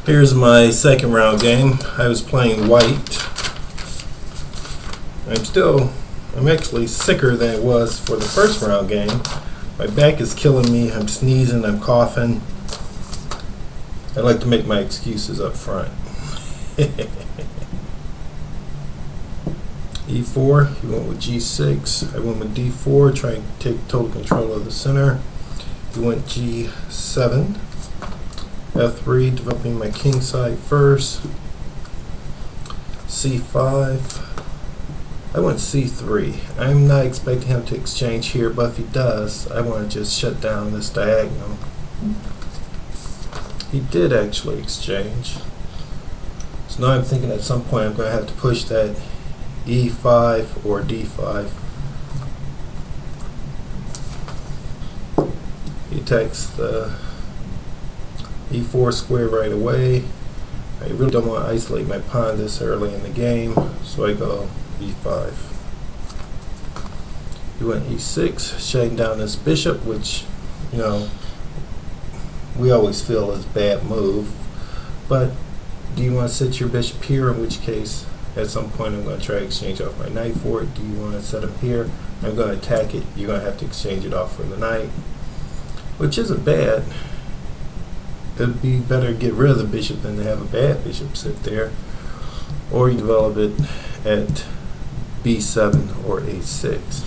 Here's my second round game. I was playing white. I'm actually sicker than it was for the first round game. My back is killing me. I'm sneezing. I'm coughing. I like to make my excuses up front. E4, he went with G6. I went with D4, trying to take total control of the center. He went G7. F3, developing my king side first. C5. I went C3. I'm not expecting him to exchange here, but if he does, I want to just shut down this diagonal. He did actually exchange. So now I'm thinking at some point I'm going to have to push that E5 or D5. He takes the E4 square right away. I really don't want to isolate my pawn this early in the game, so I go E5. He went E6, shutting down this bishop, which, you know, we always feel is a bad move. But do you want to set your bishop here, in which case at some point I'm going to try to exchange off my knight for it? Do you want to set him here? I'm going to attack it. You're going to have to exchange it off for the knight, which isn't bad. It'd be better to get rid of the bishop than to have a bad bishop sit there. Or you develop it at B7 or A6.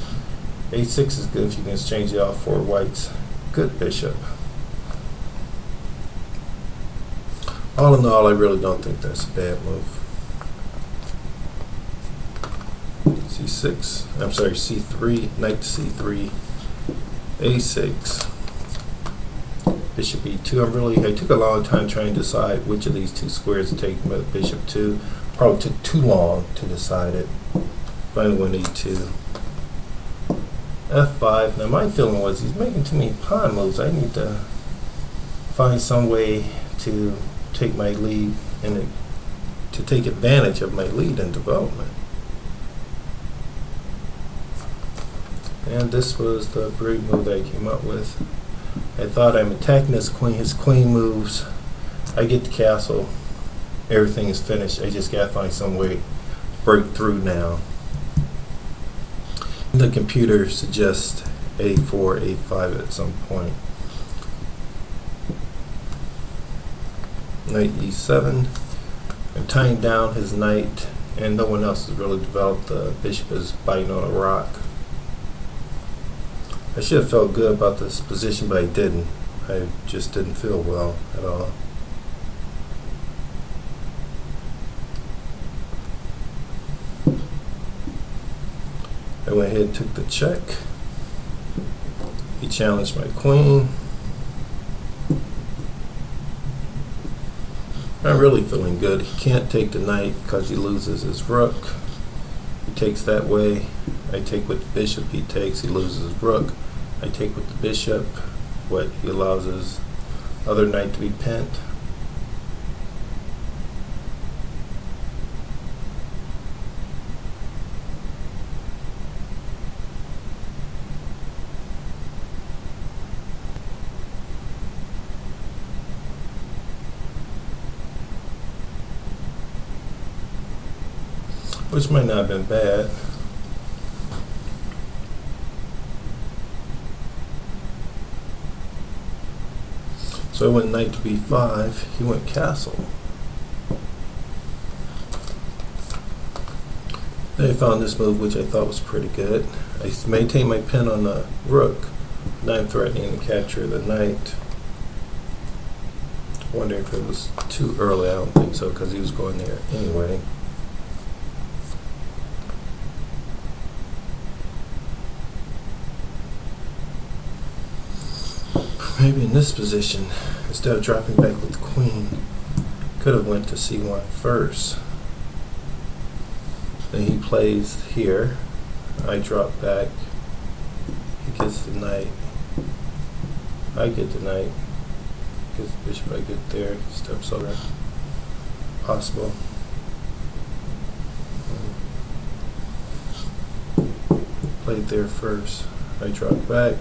A6 is good if you can exchange it off for white's good bishop. All in all, I really don't think that's a bad move. C6, I'm sorry, C3, knight to C3, A6, bishop E2. I took a long time trying to decide which of these two squares to take the bishop to. Probably took too long to decide it. Finally went E2. F5. Now my feeling was he's making too many pawn moves. I need to find some way to take my lead and to take advantage of my lead in development. And this was the brilliant move that I came up with. I thought I'm attacking his queen moves. I get the castle. Everything is finished. I just gotta find some way to break through now. The computer suggests A4, A5 at some point. Knight E7. I'm tying down his knight, and no one else has really developed. The bishop is biting on a rock. I should have felt good about this position, but I didn't. I just didn't feel well at all. I went ahead and took the check. He challenged my queen. I'm really feeling good. He can't take the knight because he loses his rook. He takes that way. I take with the bishop. He takes. He loses his rook. I take with the bishop. What he allows his other knight to be pinned. Which might not have been bad. So I went knight to B5, he went castle. Then I found this move which I thought was pretty good. I maintained my pin on the rook. Now I'm threatening to capture the knight. Wondering if it was too early. I don't think so, because he was going there anyway. Maybe in this position, instead of dropping back with the queen, could have went to C1 first. Then he plays here. I drop back. He gets the knight. I get the knight. Gets the bishop. I get there. Steps over. Possible. Played there first. I drop back.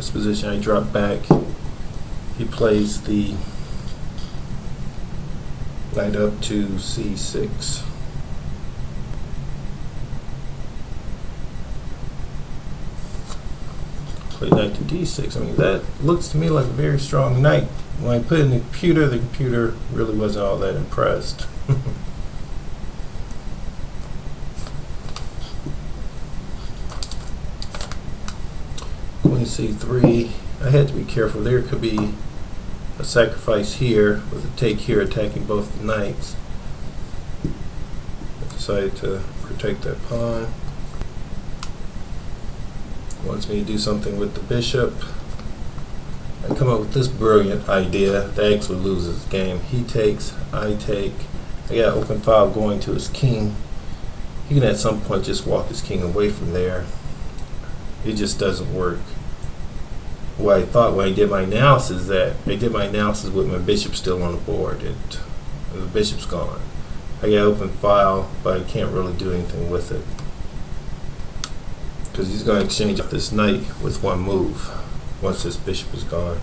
this position, I drop back. He plays the knight up to c6. Play knight to d6. I mean, that looks to me like a very strong knight. When I put it in the computer really wasn't all that impressed. Queen c3. I had to be careful. There could be a sacrifice here with a take here attacking both the knights. I decided to protect that pawn. Wants me to do something with the bishop. I come up with this brilliant idea that actually loses the game. He takes, I take. I got an open file going to his king. He can at some point just walk his king away from there. It just doesn't work. What I thought when I did my analysis with my bishop still on the board. The bishop's gone. I got open file, but I can't really do anything with it because he's going to exchange up this knight with one move once this bishop is gone.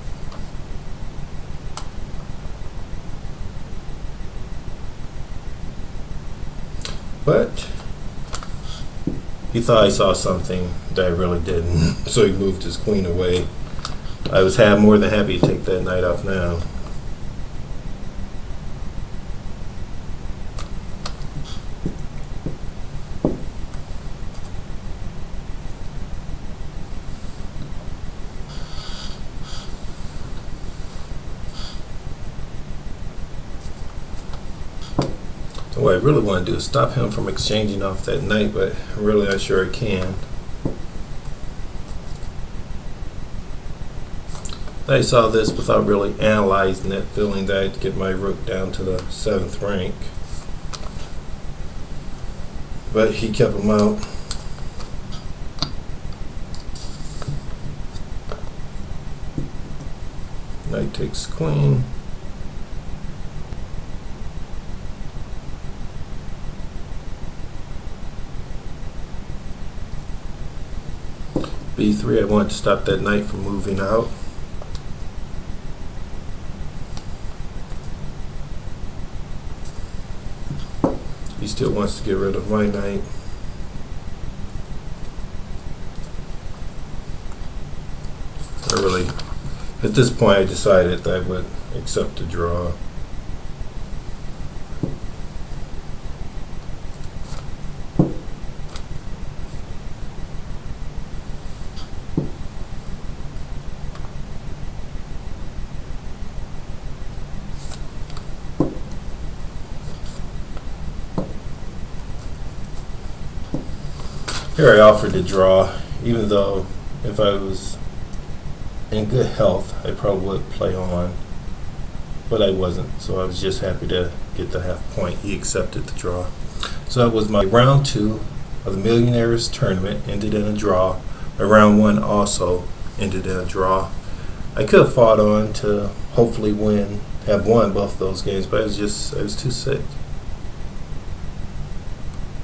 But he thought I saw something that I really didn't, so he moved his queen away. I was more than happy to take that knight off now. So what I really want to do is stop him from exchanging off that knight, but I'm really not sure I can. I saw this without really analyzing it, feeling that I had to get my rook down to the 7th rank. But he kept him out. Knight takes queen. b3, I wanted to stop that knight from moving out. He still wants to get rid of my knight. At this point, I decided that I would accept the draw. Here I offered to draw, even though if I was in good health, I probably would play on, but I wasn't, so I was just happy to get the half point. He accepted the draw. So that was my round 2 of the Millionaires tournament, ended in a draw. My round 1 also ended in a draw. I could have fought on to hopefully have won both those games, but I was too sick.